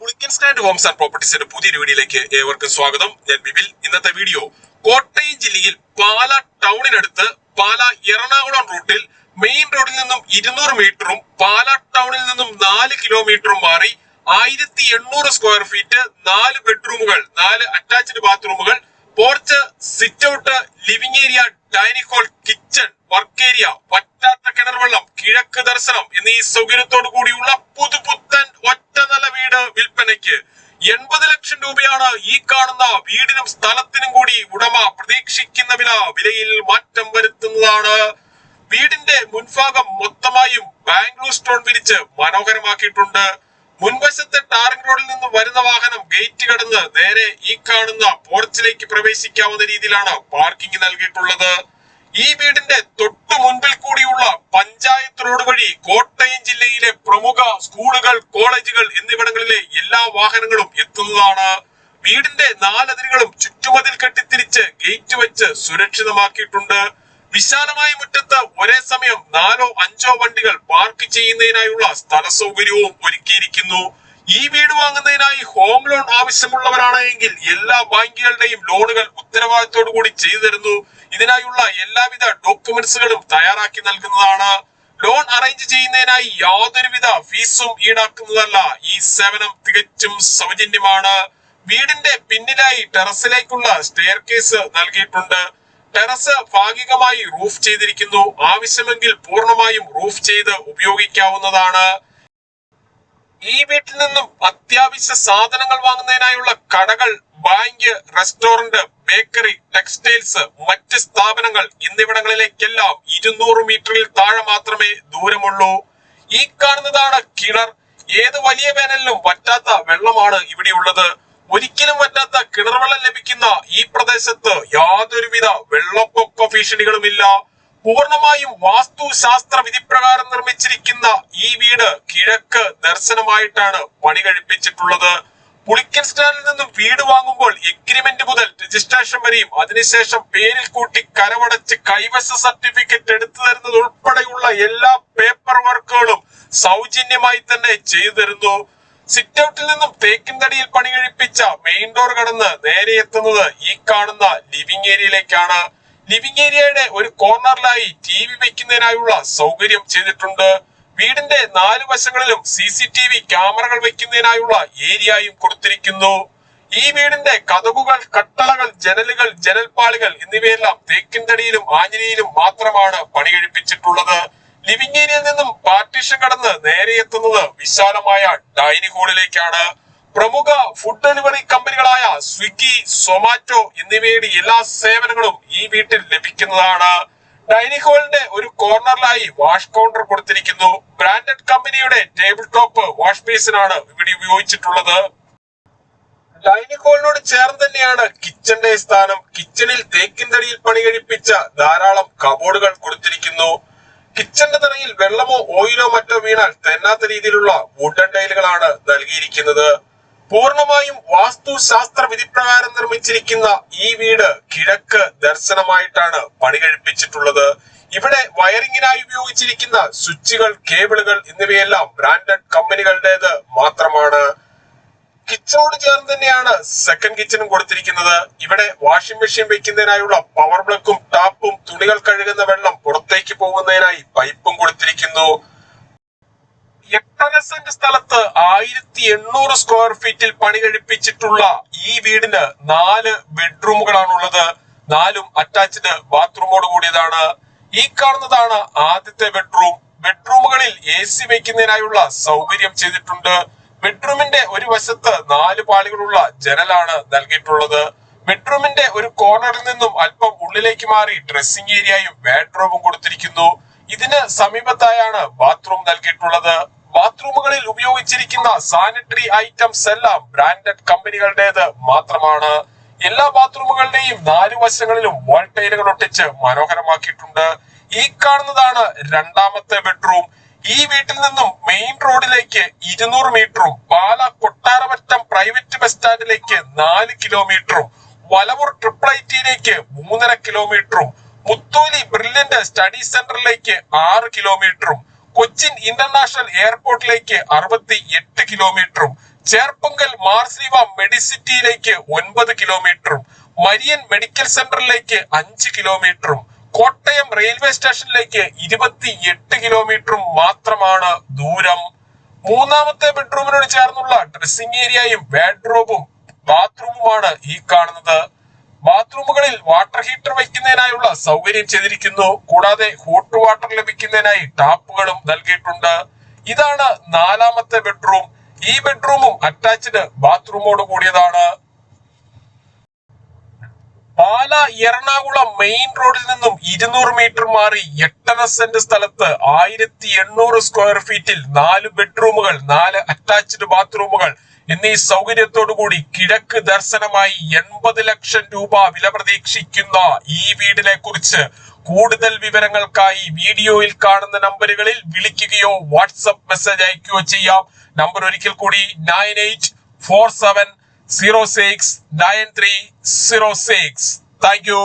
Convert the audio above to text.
Pulickan stand Holmes and പ്രോപ്പർട്ടീസിന്റെ പുതിയൊരു വീഡിയോയിലേക്ക് ഏവർക്കും സ്വാഗതം. ഞാൻ ബിബിൽ. ഇന്നത്തെ വീഡിയോ കോട്ടയം ജില്ലയിൽ പാല ടൗണിനടുത്ത് പാല എറണാകുളം റൂട്ടിൽ മെയിൻ റോഡിൽ നിന്നും 200 മീറ്ററും പാല ടൗണിൽ നിന്നും 4 കിലോമീറ്ററും മാറി 1800 സ്ക്വയർ ഫീറ്റ് 4 ബെഡ്റൂമുകൾ 4 അറ്റാച്ച്ഡ് ബാത്റൂമുകൾ porch, sit out, living area, dining hall, kitchen, work area, വറ്റാത്ത കിണർ വെള്ളം, കിഴക്ക് ദർശനം എന്നീ സൗകര്യത്തോടു കൂടിയുള്ള പുതുപുത്തൻ ഒറ്റ നില വീട് വിൽപ്പനയ്ക്ക്. 80 ലക്ഷം രൂപയാണ് ഈ കാണുന്ന വീടിനും സ്ഥലത്തിനും കൂടി ഉടമ പ്രതീക്ഷിക്കുന്ന വിലയിൽ മാറ്റം വരുത്തുന്നതാണ്. വീടിന്റെ മുൻഭാഗം മൊത്തമായും ബാംഗ്ലൂർ സ്റ്റോൺ വിരിച്ച് മനോഹരമാക്കിയിട്ടുണ്ട്. മുൻവശത്തെ ടാറിംഗ് റോഡിൽ നിന്ന് വരുന്ന വാഹനം ഗേറ്റ് കടന്ന് നേരെ ഈ കാണുന്ന പോർച്ചിലേക്ക് പ്രവേശിക്കാവുന്ന രീതിയിലാണ് പാർക്കിംഗ് നൽകിയിട്ടുള്ളത്. ഈ വീടിന്റെ തൊട്ടു മുൻപിൽ കൂടിയുള്ള പഞ്ചായത്ത് റോഡ് വഴി കോട്ടയം ജില്ലയിലെ പ്രമുഖ സ്കൂളുകൾ, കോളേജുകൾ എന്നിവിടങ്ങളിലെ എല്ലാ വാഹനങ്ങളും എത്തുന്നതാണ്. വീടിന്റെ 4 അതിരുകളും ചുറ്റുമതിൽ കെട്ടിത്തിരിച്ച് ഗേറ്റ് വെച്ച് സുരക്ഷിതമാക്കിയിട്ടുണ്ട്. വിശാലമായ മുറ്റത്ത് ഒരേ സമയം 4 or 5 വണ്ടികൾ പാർക്ക് ചെയ്യുന്നതിനായുള്ള സ്ഥല സൗകര്യവും ഒരുക്കിയിരിക്കുന്നു. ഈ വീട് വാങ്ങുന്നതിനായി ഹോം ലോൺ ആവശ്യമുള്ളവരാണെങ്കിൽ എല്ലാ ബാങ്കുകളുടെയും ലോണുകൾ ഉത്തരവാദിത്തോടു കൂടി ചെയ്തു തരുന്നു. ഇതിനായുള്ള എല്ലാവിധ ഡോക്യുമെന്റ്സുകളും തയ്യാറാക്കി നൽകുന്നതാണ്. ലോൺ അറേഞ്ച് ചെയ്യുന്നതിനായി യാതൊരുവിധ ഫീസും ഈടാക്കുന്നതല്ല. ഈ സേവനം തികച്ചും സൗജന്യമാണ്. വീടിന്റെ പിന്നിലായി ടെറസിലേക്കുള്ള സ്റ്റെയർ കേസ് നൽകിയിട്ടുണ്ട്. ടെറസ് ഭാഗികമായി റൂഫ് ചെയ്തിരിക്കുന്നു. ആവശ്യമെങ്കിൽ പൂർണ്ണമായും റൂഫ് ചെയ്ത് ഉപയോഗിക്കാവുന്നതാണ്. ഈ വീട്ടിൽ നിന്നും അത്യാവശ്യ സാധനങ്ങൾ വാങ്ങുന്നതിനായുള്ള കടകൾ, ബാങ്ക്, റെസ്റ്റോറന്റ്, ബേക്കറി, ടെക്സ്റ്റൈൽസ്, മറ്റ് സ്ഥാപനങ്ങൾ എന്നിവിടങ്ങളിലേക്കെല്ലാം 200 മീറ്ററിൽ താഴെ മാത്രമേ ദൂരമുള്ളൂ. ഈ കാണുന്നതാണ് കിണർ. ഏത് വലിയ വേനലിലും വറ്റാത്ത വെള്ളമാണ് ഇവിടെയുള്ളത്. ഒരിക്കലും വറ്റാത്ത കിണർ വെള്ളം ലഭിക്കുന്ന ഈ പ്രദേശത്ത് യാതൊരുവിധ വെള്ളപ്പൊക്ക ഭീഷണികളുമില്ല. പൂർണ്ണമായും വാസ്തുശാസ്ത്ര വിധിപ്രകാരം നിർമ്മിച്ചിരിക്കുന്ന ഈ വീട് കിഴക്ക് ദർശനമായിട്ടാണ് പണി കഴിപ്പിച്ചിട്ടുള്ളത്. പുളിക്കൻ സ്റ്റാൻഡിൽ നിന്നും വീട് വാങ്ങുമ്പോൾ എഗ്രിമെന്റ് മുതൽ രജിസ്ട്രേഷൻ വരെയും അതിനുശേഷം പേരിൽ കൂട്ടി കരമടച്ച് കൈവശ സർട്ടിഫിക്കറ്റ് എടുത്തു തരുന്നത് ഉൾപ്പെടെയുള്ള എല്ലാ പേപ്പർ വർക്കുകളും സൗജന്യമായി തന്നെ ചെയ്തു തരുന്നു. സിറ്റ് ഔട്ടിൽ നിന്നും തേക്കിൻ തടിയിൽ പണി കഴിപ്പിച്ച മെയിൻ ഡോർ കടന്ന് നേരെ എത്തുന്നത് ഈ കാണുന്ന ലിവിംഗ് ഏരിയയിലേക്കാണ്. ലിവിംഗ് ഏരിയയുടെ ഒരു കോർണറിലായി TV വെക്കുന്നതിനായുള്ള സൗകര്യം ചെയ്തിട്ടുണ്ട്. വീടിന്റെ 4 വശങ്ങളിലും CCTV ക്യാമറകൾ വെക്കുന്നതിനായുള്ള ഏരിയയും കൊടുത്തിരിക്കുന്നു. ഈ വീടിന്റെ കതകുകൾ, കട്ടളകൾ, ജനലുകൾ, ജനൽപ്പാളികൾ എന്നിവയെല്ലാം തേക്കിൻ തടിയിലും ആഞ്ഞിലിയിലും മാത്രമാണ് പണി കഴിപ്പിച്ചിട്ടുള്ളത്. ലിവിംഗ് ഏരിയയിൽ നിന്നും പാർട്ടീഷൻ കടന്ന് നേരെ എത്തുന്നത് വിശാലമായ ഡൈനിങ് ഹാളിലേക്കാണ്. പ്രമുഖ ഫുഡ് ഡെലിവറി കമ്പനികളായ സ്വിഗ്ഗി, സൊമാറ്റോ എന്നിവയുടെ എല്ലാ സേവനങ്ങളും ഈ വീട്ടിൽ ലഭിക്കുന്നതാണ്. ഡൈനിങ് ഹാളിന്റെ ഒരു കോർണറിലായി വാഷ് കൗണ്ടർ കൊടുത്തിരിക്കുന്നു. ബ്രാൻഡഡ് കമ്പനിയുടെ ടേബിൾ ടോപ്പ് വാഷ് ബേസിനാണ് ഇവിടെ ഉപയോഗിച്ചിട്ടുള്ളത്. ഡൈനിങ് ഹാളിനോട് ചേർന്ന് തന്നെയാണ് കിച്ചന്റെ സ്ഥാനം. കിച്ചണിൽ തേക്കിൻ തടിയിൽ പണി കഴിപ്പിച്ച ധാരാളം കബോർഡുകൾ കൊടുത്തിരിക്കുന്നു. കിച്ചന്റെ തറയിൽ വെള്ളമോ ഓയിലോ മറ്റോ വീണാൽ തെന്നാത്ത രീതിയിലുള്ള വുഡൻ ടൈലുകളാണ് നൽകിയിരിക്കുന്നത്. പൂർണ്ണമായും വാസ്തുശാസ്ത്ര വിധിപ്രകാരം നിർമ്മിച്ചിരിക്കുന്ന ഈ വീട് കിഴക്ക് ദർശനമായിട്ടാണ് പണി കഴിപ്പിച്ചിട്ടുള്ളത്. ഇവിടെ വയറിങ്ങിനായി ഉപയോഗിച്ചിരിക്കുന്ന സ്വിച്ചുകൾ, കേബിളുകൾ എന്നിവയെല്ലാം ബ്രാൻഡഡ് കമ്പനികളുടേത് മാത്രമാണ്. കിച്ചണോട് ചേർന്ന് തന്നെയാണ് സെക്കൻഡ് കിച്ചണും കൊടുത്തിരിക്കുന്നത്. ഇവിടെ വാഷിംഗ് മെഷീൻ വെക്കുന്നതിനായുള്ള പവർ പ്ലഗും ടാപ്പും, തുണികൾ കഴുകുന്ന വെള്ളം പുറത്തേക്ക് പോകുന്നതിനായി പൈപ്പും കൊടുത്തിരിക്കുന്നു. 8.5 സെന്റ് സ്ഥലത്ത് 1800 സ്ക്വയർ ഫീറ്റിൽ പണി കഴിപ്പിച്ചിട്ടുള്ള ഈ വീടിന് 4 ബെഡ്റൂമുകളാണുള്ളത്. 4ഉം അറ്റാച്ച്ഡ് ബാത്റൂമോട് കൂടിയതാണ്. ഈ കാണുന്നതാണ് ആദ്യത്തെ ബെഡ്റൂം. ബെഡ്റൂമുകളിൽ AC വെക്കുന്നതിനായുള്ള സൗകര്യം ചെയ്തിട്ടുണ്ട്. ബെഡ്റൂമിന്റെ ഒരു വശത്ത് 4 പാളികളുള്ള ജനലാണ് നൽകിയിട്ടുള്ളത്. ബെഡ്റൂമിന്റെ ഒരു കോർണറിൽ നിന്നും അല്പം ഉള്ളിലേക്ക് മാറി ഡ്രസ്സിംഗ് ഏരിയയും വാർഡ്രോബും കൊടുത്തിരിക്കുന്നു. ഇതിന് സമീപത്തായാണ് ബാത്റൂം നൽകിയിട്ടുള്ളത്. ബാത്റൂമുകളിൽ ഉപയോഗിച്ചിരിക്കുന്ന സാനിറ്ററി ഐറ്റംസ് എല്ലാം ബ്രാൻഡഡ് കമ്പനികളുടേത് മാത്രമാണ്. എല്ലാ ബാത്റൂമുകളുടെയും 4 വശങ്ങളിലും വാൾ ടൈലുകൾ ഒട്ടിച്ച് മനോഹരമാക്കിയിട്ടുണ്ട്. ഈ കാണുന്നതാണ് രണ്ടാമത്തെ ബെഡ്റൂം. ഈ വീട്ടിൽ നിന്നും മെയിൻ റോഡിലേക്ക് 200 മീറ്ററും പാല കൊട്ടാരമറ്റം പ്രൈവറ്റ് ബസ് സ്റ്റാൻഡിലേക്ക് 4 കിലോമീറ്ററും വലവൂർ IIITയിലേക്ക് 3.5 കിലോമീറ്ററും മുത്തോലി ബ്രില്യന്റ് സ്റ്റഡി സെന്ററിലേക്ക് 6 കിലോമീറ്ററും കൊച്ചിൻ ഇന്റർനാഷണൽ എയർപോർട്ടിലേക്ക് 68 കിലോമീറ്ററും ചേർപ്പങ്കൽ മാർസിവ മെഡിസിറ്റിയിലേക്ക് 9 കിലോമീറ്ററും മരിയൻ മെഡിക്കൽ സെന്ററിലേക്ക് 5 കിലോമീറ്ററും കോട്ടയം റെയിൽവേ സ്റ്റേഷനിലേക്ക് 28 കിലോമീറ്ററും മാത്രമാണ് ദൂരം. മൂന്നാമത്തെ ബെഡ്റൂമിനോട് ചേർന്നുള്ള ഡ്രസ്സിംഗ് ഏരിയയും ബെഡ്റൂമും ബാത്റൂമുമാണ് ഈ കാണുന്നത്. ബാത്റൂമുകളിൽ വാട്ടർ ഹീറ്റർ വയ്ക്കുന്നതിനായുള്ള സൗകര്യം ചെയ്തിരിക്കുന്നു. കൂടാതെ ഹോട്ട് വാട്ടർ ലഭിക്കുന്നതിനായി ടാപ്പുകളും നൽകിയിട്ടുണ്ട്. ഇതാണ് നാലാമത്തെ ബെഡ്റൂം. ഈ ബെഡ്റൂമും അറ്റാച്ച്ഡ് ബാത്റൂമോട് കൂടിയതാണ്. പാല എറണാകുളം മെയിൻ റോഡിൽ നിന്നും 200 മീറ്റർ മാറി 8.5 സെന്റ് സ്ഥലത്ത് 1800 സ്ക്വയർ ഫീറ്റിൽ 4 ബെഡ്റൂമുകൾ, 4 അറ്റാച്ച്ഡ് ബാത്റൂമുകൾ എന്നീ സൗകര്യത്തോടു കൂടി കിഴക്ക് ദർശനമായി 80 ലക്ഷം രൂപ വില പ്രതീക്ഷിക്കുന്ന ഈ വീടിനെ കുറിച്ച് കൂടുതൽ വിവരങ്ങൾക്കായി വീഡിയോയിൽ കാണുന്ന നമ്പറുകളിൽ വിളിക്കുകയോ വാട്സ്ആപ്പ് മെസ്സേജ് അയക്കുകയോ ചെയ്യാം. നമ്പർ ഒരിക്കൽ കൂടി 9847069306. Thank you.